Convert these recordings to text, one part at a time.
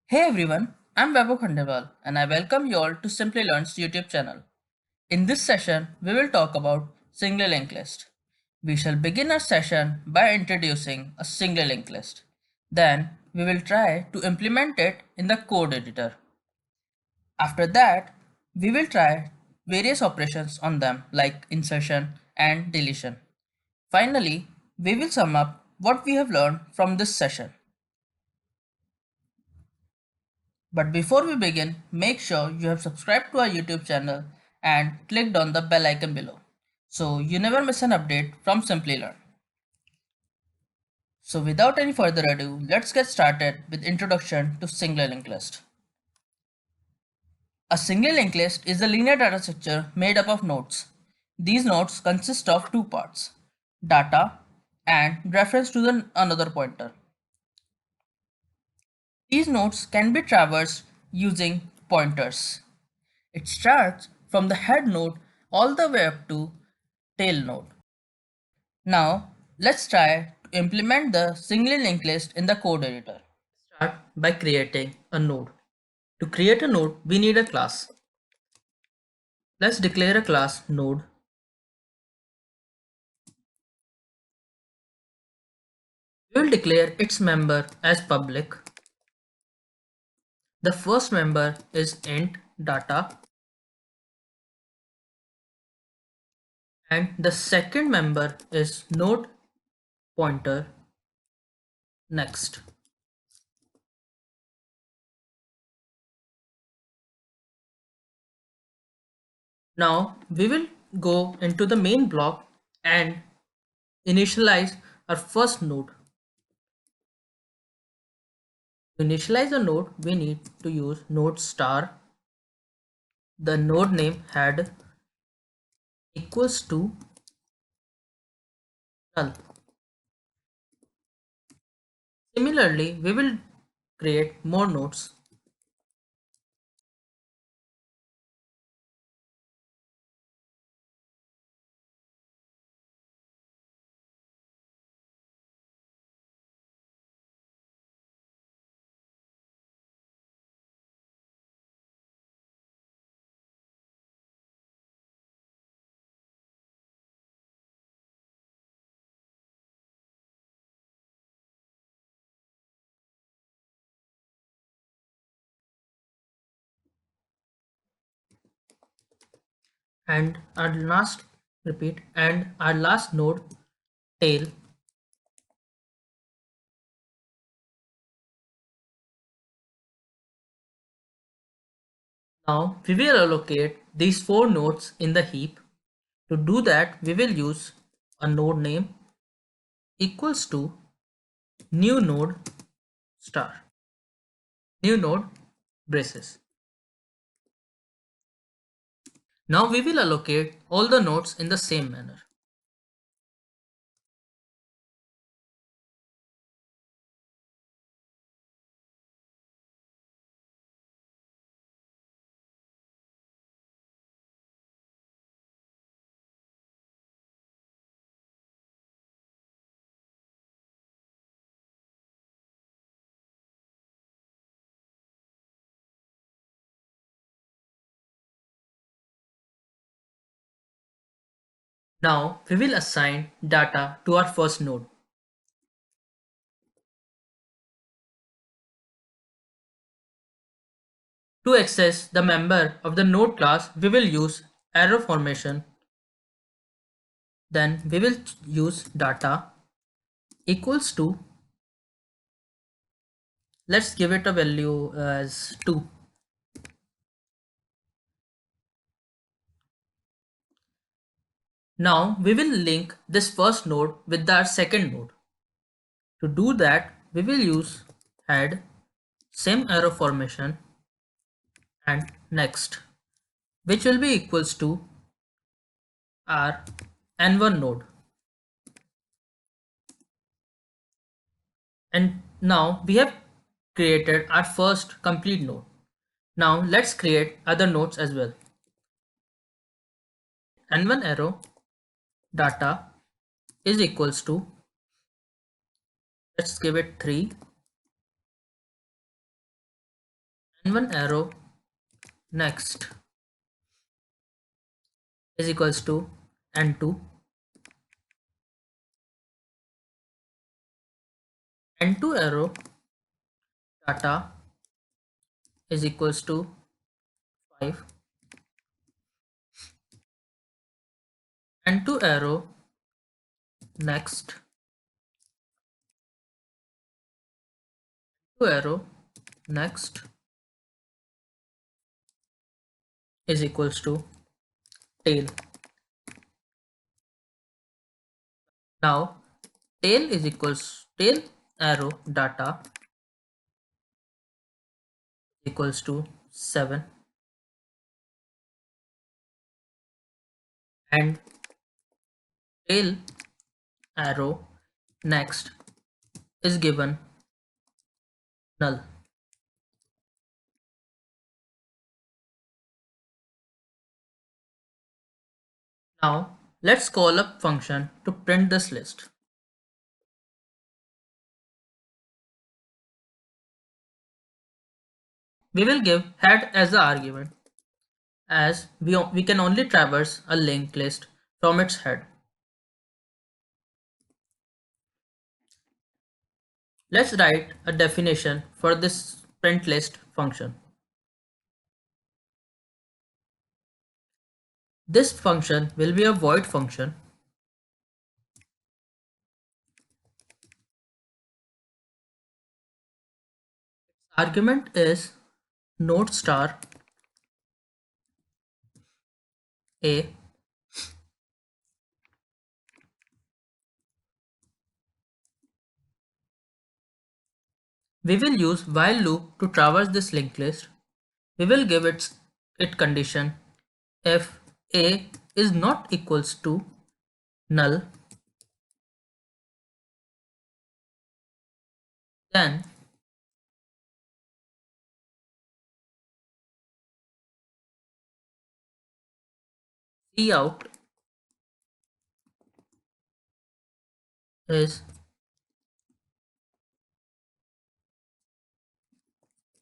Hey everyone, I'm Vaibhav Khandelwal and I welcome you all to Simplilearn's YouTube channel. In this session, we will talk about single linked list. We shall begin our session by introducing a single linked list. Then, we will try to implement it in the code editor. After that, we will try various operations on them like insertion and deletion. Finally, we will sum up what we have learned from this session. But before we begin, make sure you have subscribed to our YouTube channel and clicked on the bell icon below so you never miss an update from Simplilearn. So without any further ado, let's get started with introduction to single linked list. A single linked list is a linear data structure made up of nodes. These nodes consist of two parts, data and reference to another pointer. These nodes can be traversed using pointers. It starts from the head node all the way up to tail node. Now let's try to implement the single linked list in the code editor. Start by creating a node. To create a node, we need a class. Let's declare a class node. We will declare its member as public. The first member is int data and the second member is node pointer next. Now we will go into the main block and initialize our first node. To initialize a node, we need to use node star. The node name head equals to null. Similarly, we will create more nodes. And our last node tail. Now we will allocate these four nodes in the heap. To do that, we will use a node name equals to new node star, new node braces. Now we will allocate all the nodes in the same manner. Now we will assign data to our first node. To access the member of the node class, we will use arrow formation. Then we will use data equals to, let's give it a value as 2. Now we will link this first node with our second node. To do that, we will use head, same arrow formation and next, which will be equals to our n1 node. And now we have created our first complete node. Now let's create other nodes as well. N1 arrow data is equals to, let's give it 3, and one arrow next is equals to n2, n2 arrow data is equals to 5, n2 arrow next, 2 arrow next is equals to tail. Now tail arrow data equals to 7, and tail arrow next is given null. Now let's call up function to print this list. We will give head as the argument, as we can only traverse a linked list from its head. Let's write a definition for this print list function. This function will be a void function. Argument is node star a. We will use while loop to traverse this linked list. We will give it condition if a is not equals to null, then cout is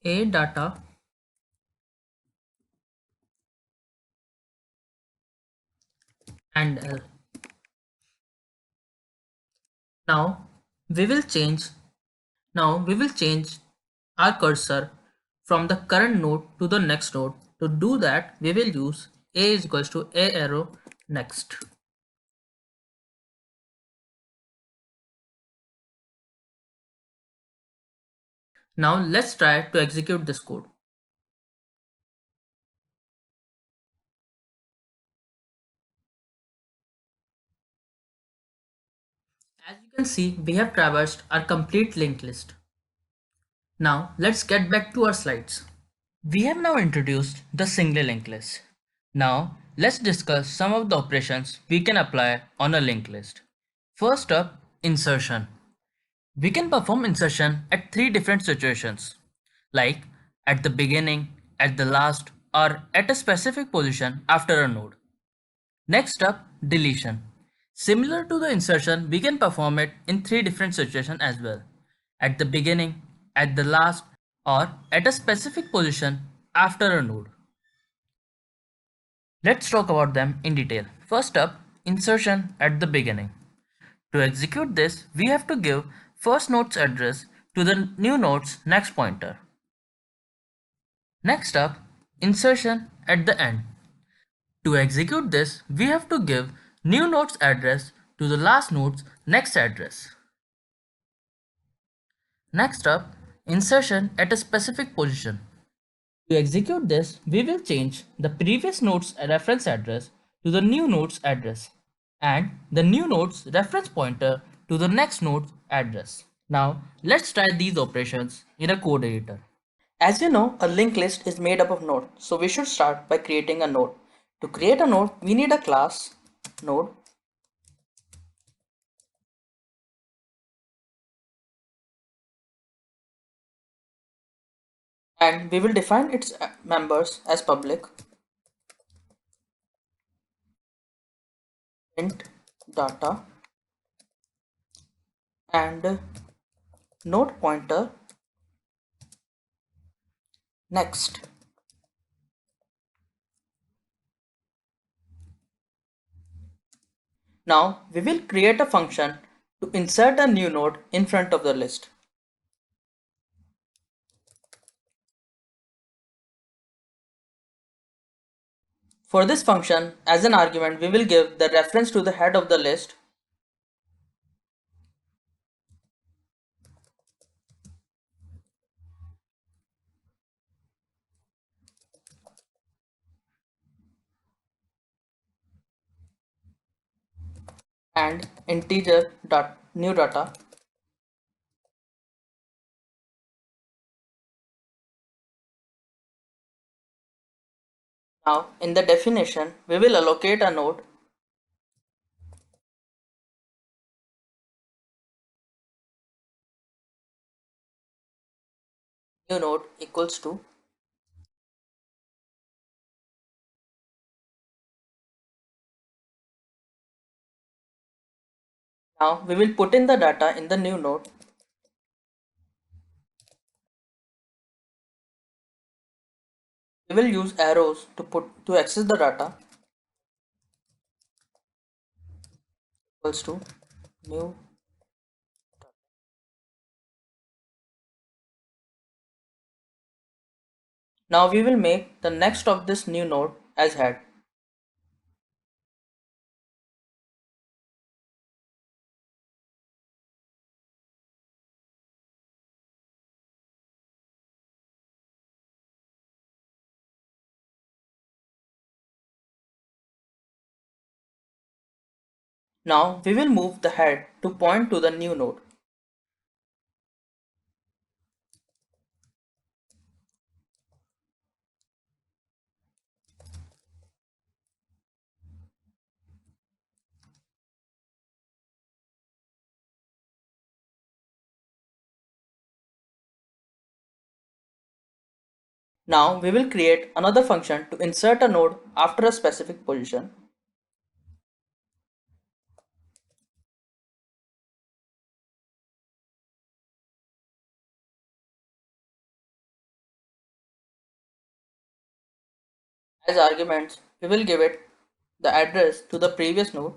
a data and l. Now we will change our cursor from the current node to the next node. To do that, we will use a is equals to a arrow next. Now let's try to execute this code. As you can see, we have traversed our complete linked list. Now let's get back to our slides. We have now introduced the single linked list. Now let's discuss some of the operations we can apply on a linked list. First up, insertion. We can perform insertion at 3 different situations, like at the beginning, at the last, or at a specific position after a node. Next up, deletion. Similar to the insertion, we can perform it in 3 different situations as well, at the beginning, at the last, or at a specific position after a node. Let's talk about them in detail. First up, insertion at the beginning. To execute this, we have to give first node's address to the new node's next pointer. Next up, insertion at the end. To execute this, we have to give new node's address to the last node's next address. Next up, insertion at a specific position. To execute this, we will change the previous node's reference address to the new node's address and the new node's reference pointer to the next node's address. Now, let's try these operations in a code editor. As you know, a linked list is made up of nodes, so we should start by creating a node. To create a node, we need a class node, and we will define its members as public, int data, and node pointer next. Now we will create a function to insert a new node in front of the list. For this function, as an argument, we will give the reference to the head of the list and integer dot new data. Now in the definition, we will allocate a node new node equals to. Now we will put in the data in the new node. We will use arrows to access the data equals to new. Now we will make the next of this new node as head. Now we will move the head to point to the new node. Now we will create another function to insert a node after a specific position. As arguments, we will give it the address to the previous node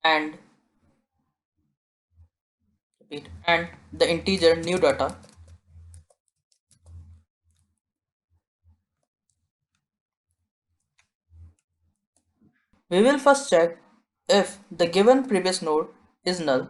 and and the integer new data. We will first check if the given previous node is null.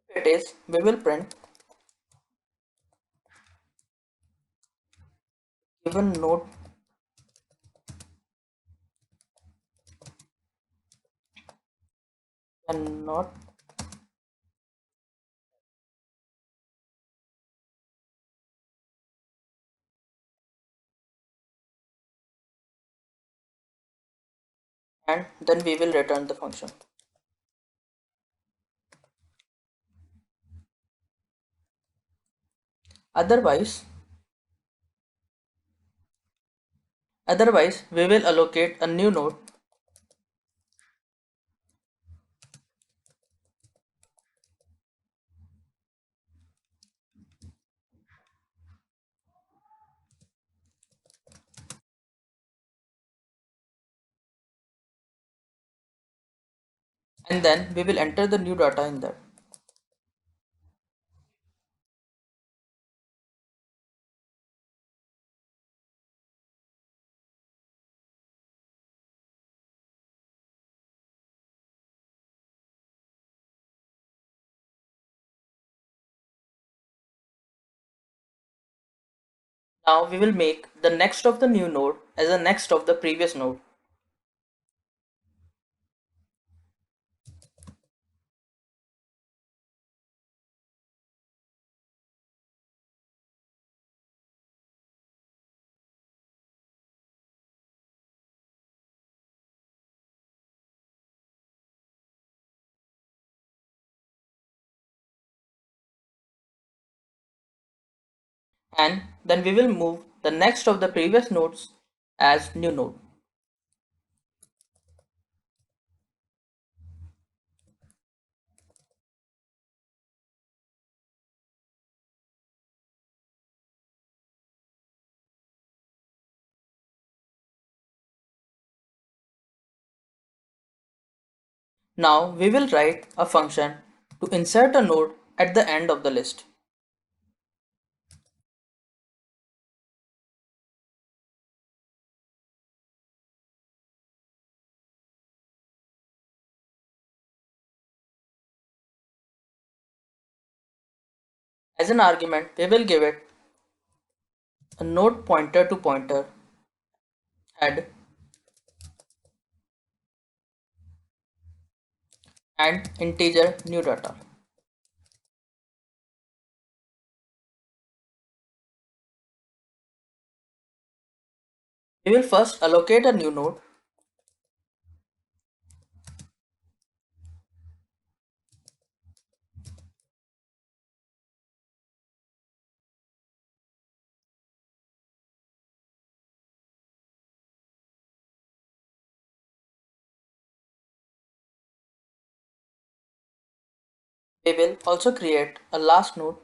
If it is, we will print given node cannot and then we will return the function. Otherwise, we will allocate a new node and then we will enter the new data in that. Now we will make the next of the new node as the next of the previous node. And then we will move the next of the previous nodes as new node. Now we will write a function to insert a node at the end of the list. As an argument, we will give it a node pointer to pointer head and integer new data. We will first allocate a new node we will also create a last node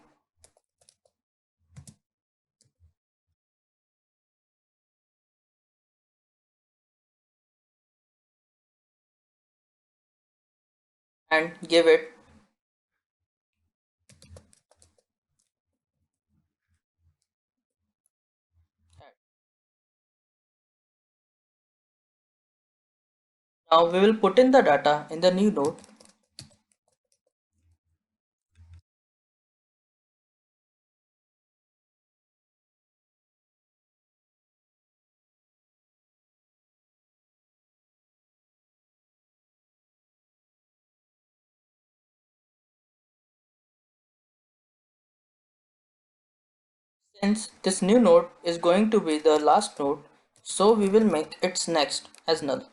and give it now we will put in the data in the new node since this new node is going to be the last node, so we will make its next as null.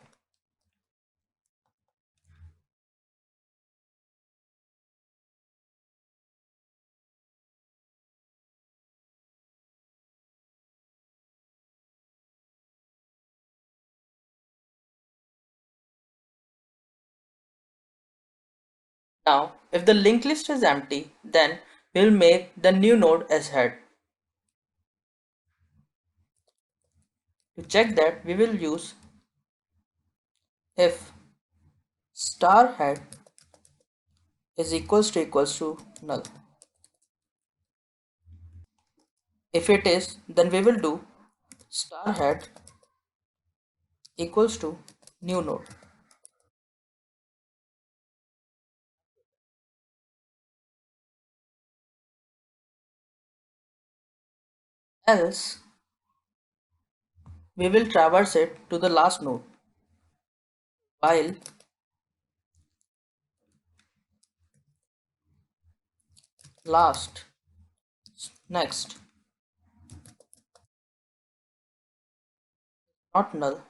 Now if the linked list is empty, then we will make the new node as head. To check that, we will use if star head is equals to null. If it is, then we will do star head equals to new node. Else we will traverse it to the last node while last next not null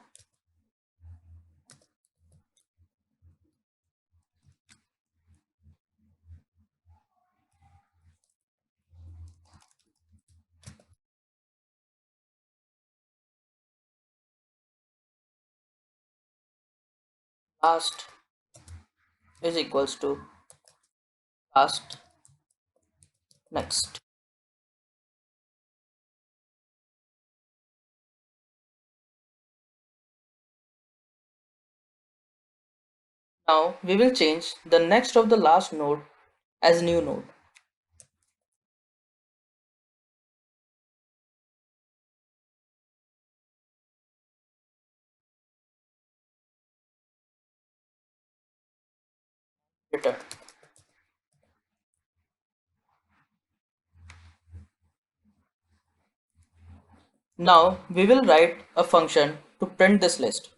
last is equals to last next. Now we will change the next of the last node as new node. Return. Now we will write a function to print this list.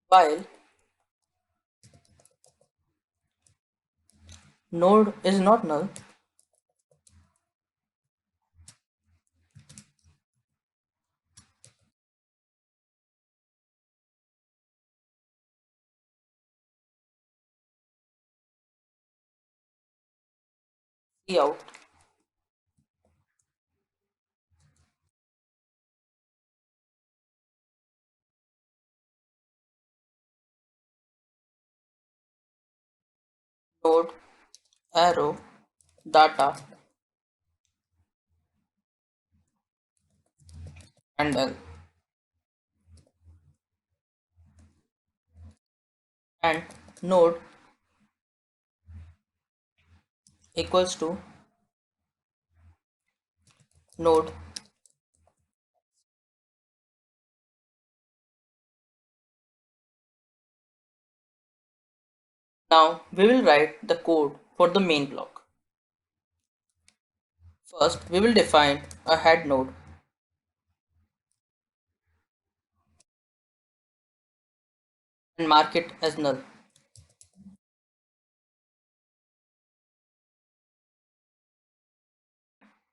While node is not null, cout node arrow data handle and node equals to node. Now we will write the code for the main block. First we will define a head node and mark it as null.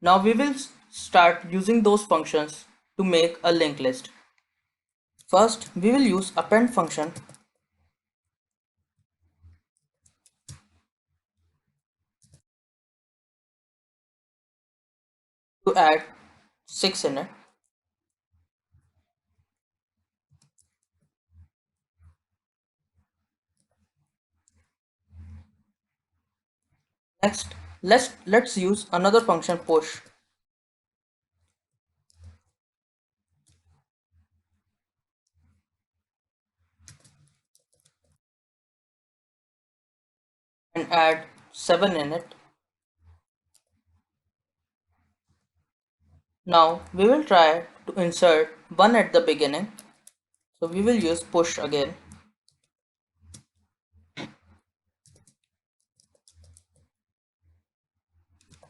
Now we will start using those functions to make a linked list. First we will use append function to add 6 in it. Next let's use another function push and add 7 in it. Now we will try to insert 1 at the beginning. So we will use push again.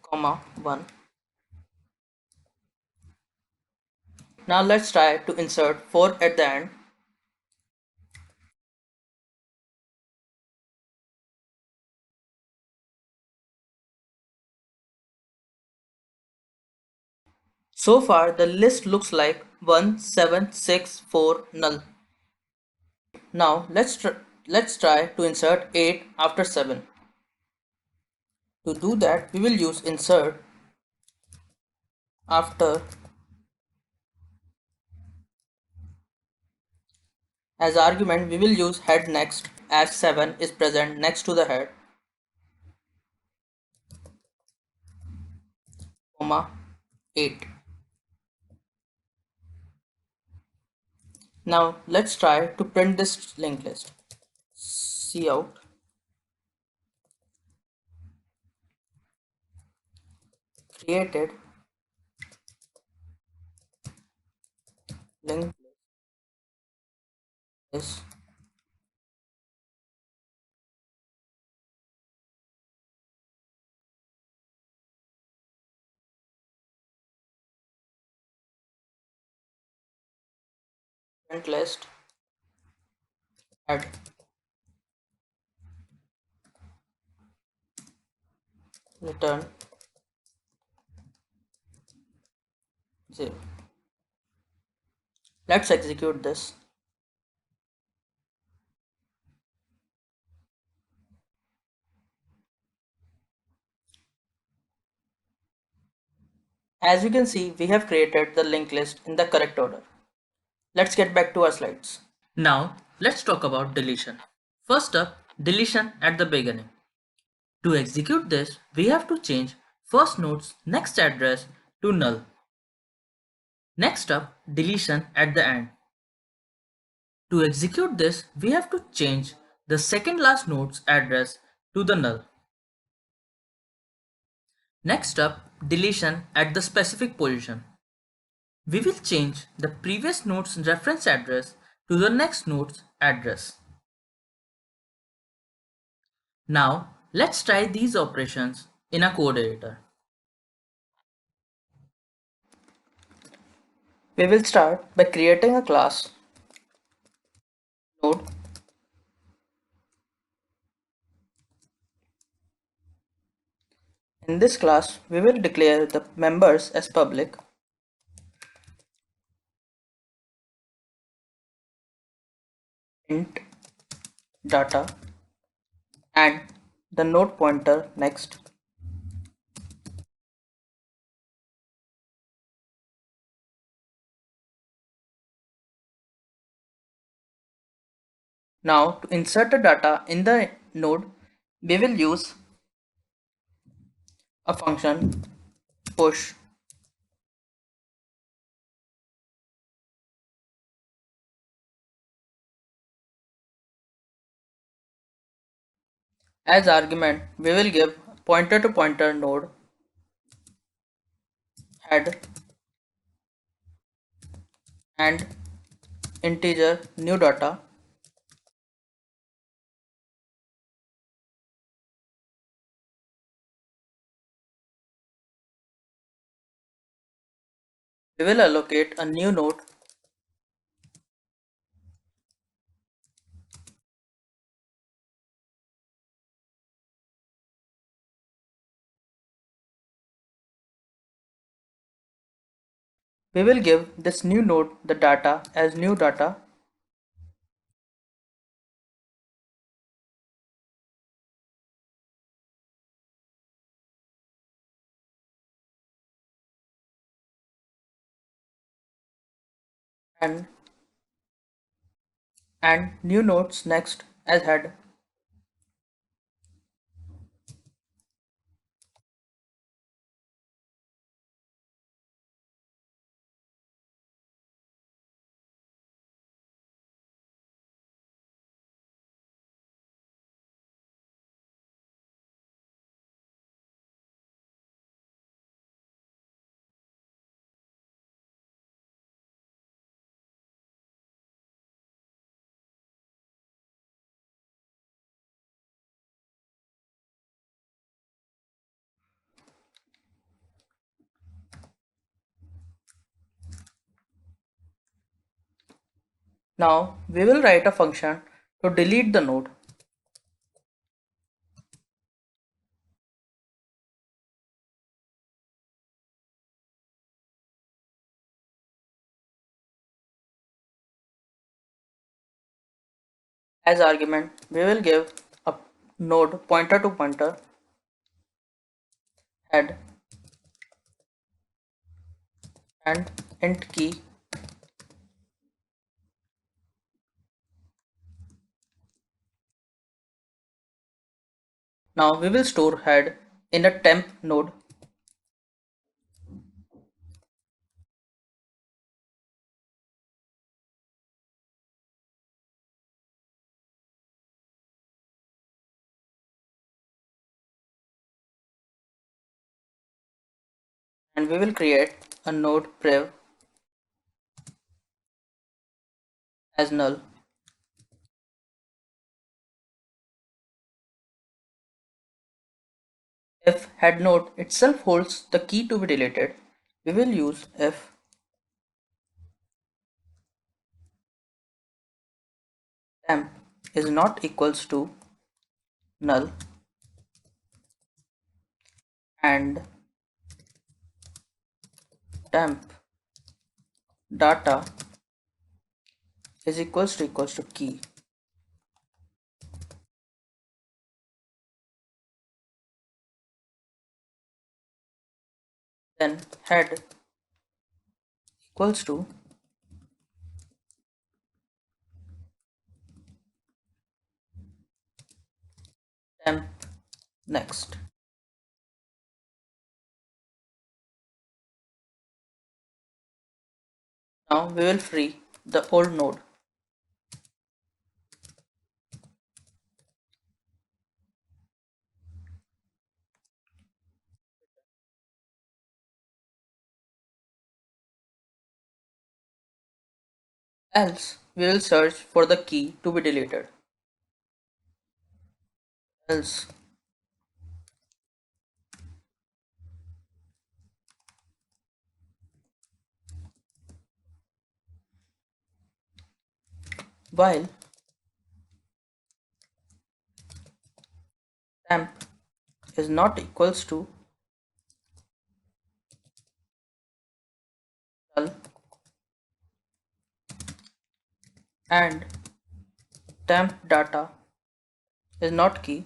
Comma 1. Now let's try to insert 4 at the end. So far the list looks like 1 7 6 4 null. Now let's try to insert 8 after 7. To do that we will use insert after. As argument we will use head next as 7 is present next to the head, comma 8. Now let's try to print this linked list. Cout created linked list print list add return 0. Let's execute this. As you can see, we have created the linked list in the correct order. Let's get back to our slides. Now let's talk about deletion. First up, deletion at the beginning. To execute this, we have to change first node's next address to null. Next up, deletion at the end. To execute this, we have to change the second last node's address to the null. Next up, deletion at the specific position. We will change the previous node's reference address to the next node's address. Now, let's try these operations in a code editor. We will start by creating a class node. In this class, we will declare the members as public int data and the node pointer next. Now to insert the data in the node, we will use a function push as argument. We will give pointer to pointer node head and integer new data. We will allocate a new node we will give this new node the data as new data and new nodes next as head. Now we will write a function to delete the node. As argument, we will give a node pointer to pointer head and int key. Now we will store head in a temp node and we will create a node prev as null. If head node itself holds the key to be deleted, we will use if temp is not equals to null and temp data is equals to key. Then head equals to temp next. Now we will free the old node. Else, we will search for the key to be deleted. Else, while temp is not equals to null and temp data is not key,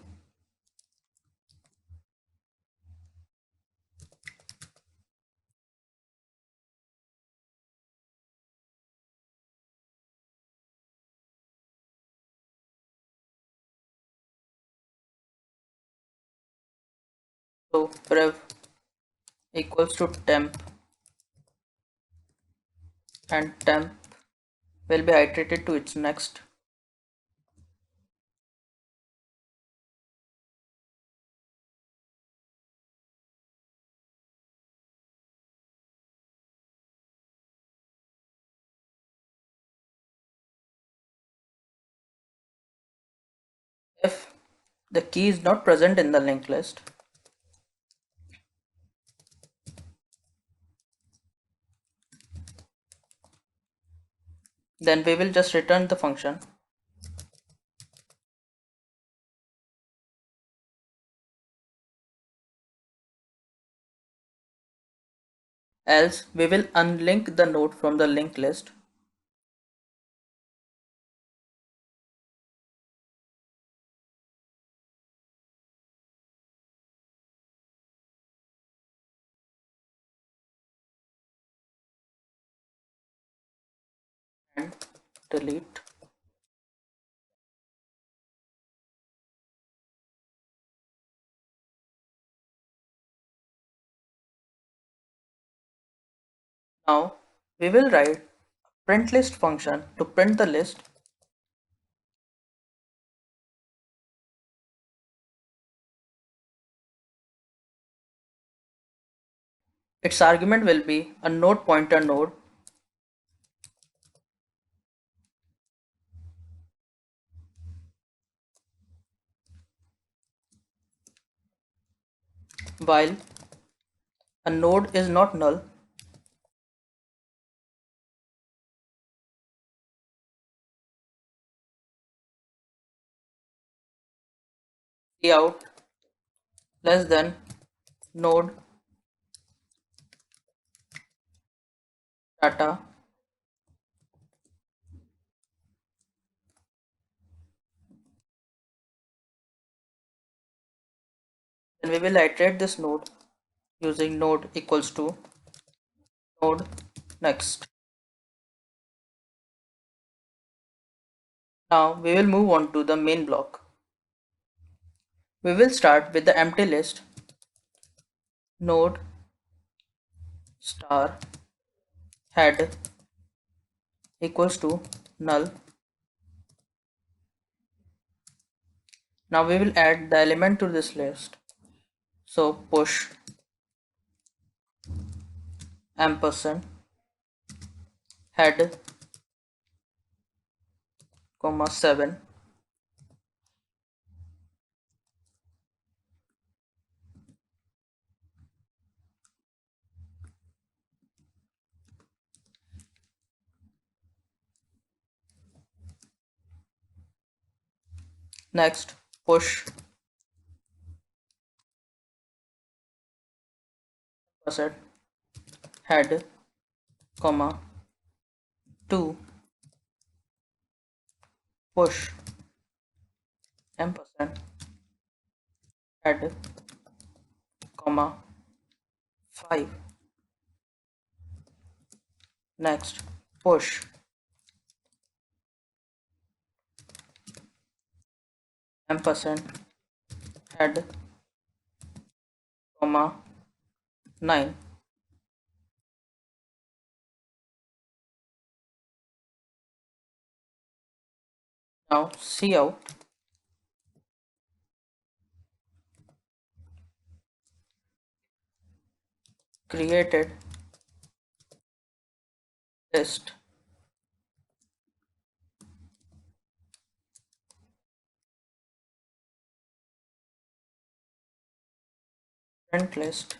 so prev equals to temp and temp will be iterated to its next. If the key is not present in the linked list, then we will just return the function. Else we will unlink the node from the linked list. And delete. Now we will write a print list function to print the list. Its argument will be a node pointer node, while a node is not null. Cout less than node data then we will iterate this node using node equals to node next. Now we will move on to the main block. We will start with the empty list node star head equals to null. Now we will add the element to this list. So push ampersand head comma 7. Next push ampersand head comma 2 push ampersand head comma 5. Next push ampersand head comma 9. Now cout created list Print list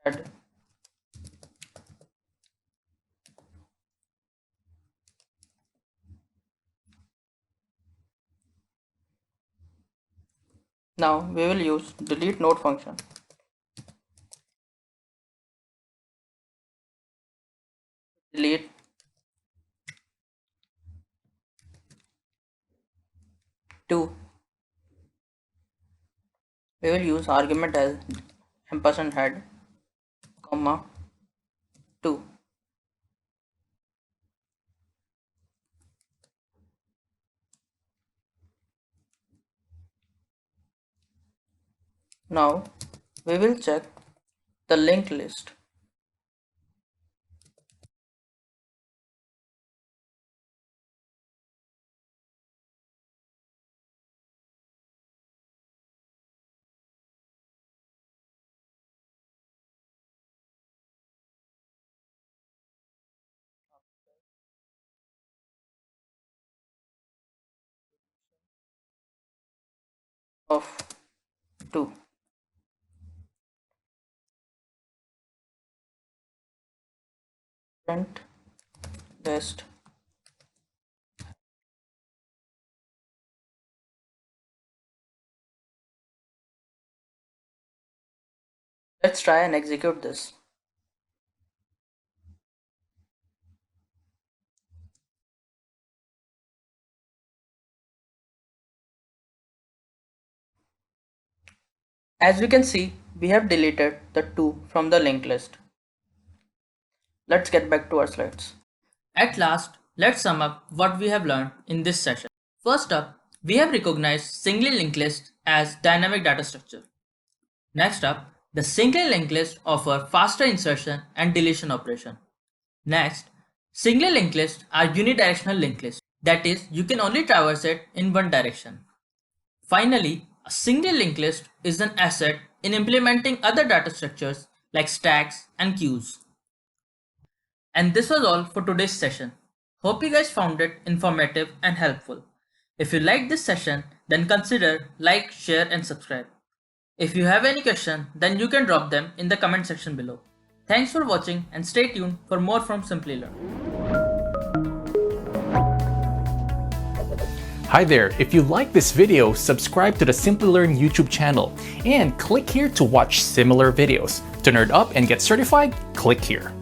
head. Now we will use delete node function. Delete two. We will use argument as &head, comma 2. Now we will check the linked list. Of 2. Print list Let's try and execute this. As we can see, we have deleted the 2 from the linked list. Let's get back to our slides. At last, let's sum up what we have learned in this session. First up, we have recognized singly linked list as dynamic data structure. Next up, the singly linked list offer faster insertion and deletion operation. Next, singly linked lists are unidirectional linked lists. That is, you can only traverse it in one direction. Finally, a single linked list is an asset in implementing other data structures like stacks and queues. And this was all for today's session. Hope you guys found it informative and helpful. If you liked this session, then consider like, share and subscribe. If you have any question, then you can drop them in the comment section below. Thanks for watching and stay tuned for more from Simplilearn. Hi there, if you like this video, subscribe to the Simplilearn YouTube channel and click here to watch similar videos. To nerd up and get certified, click here.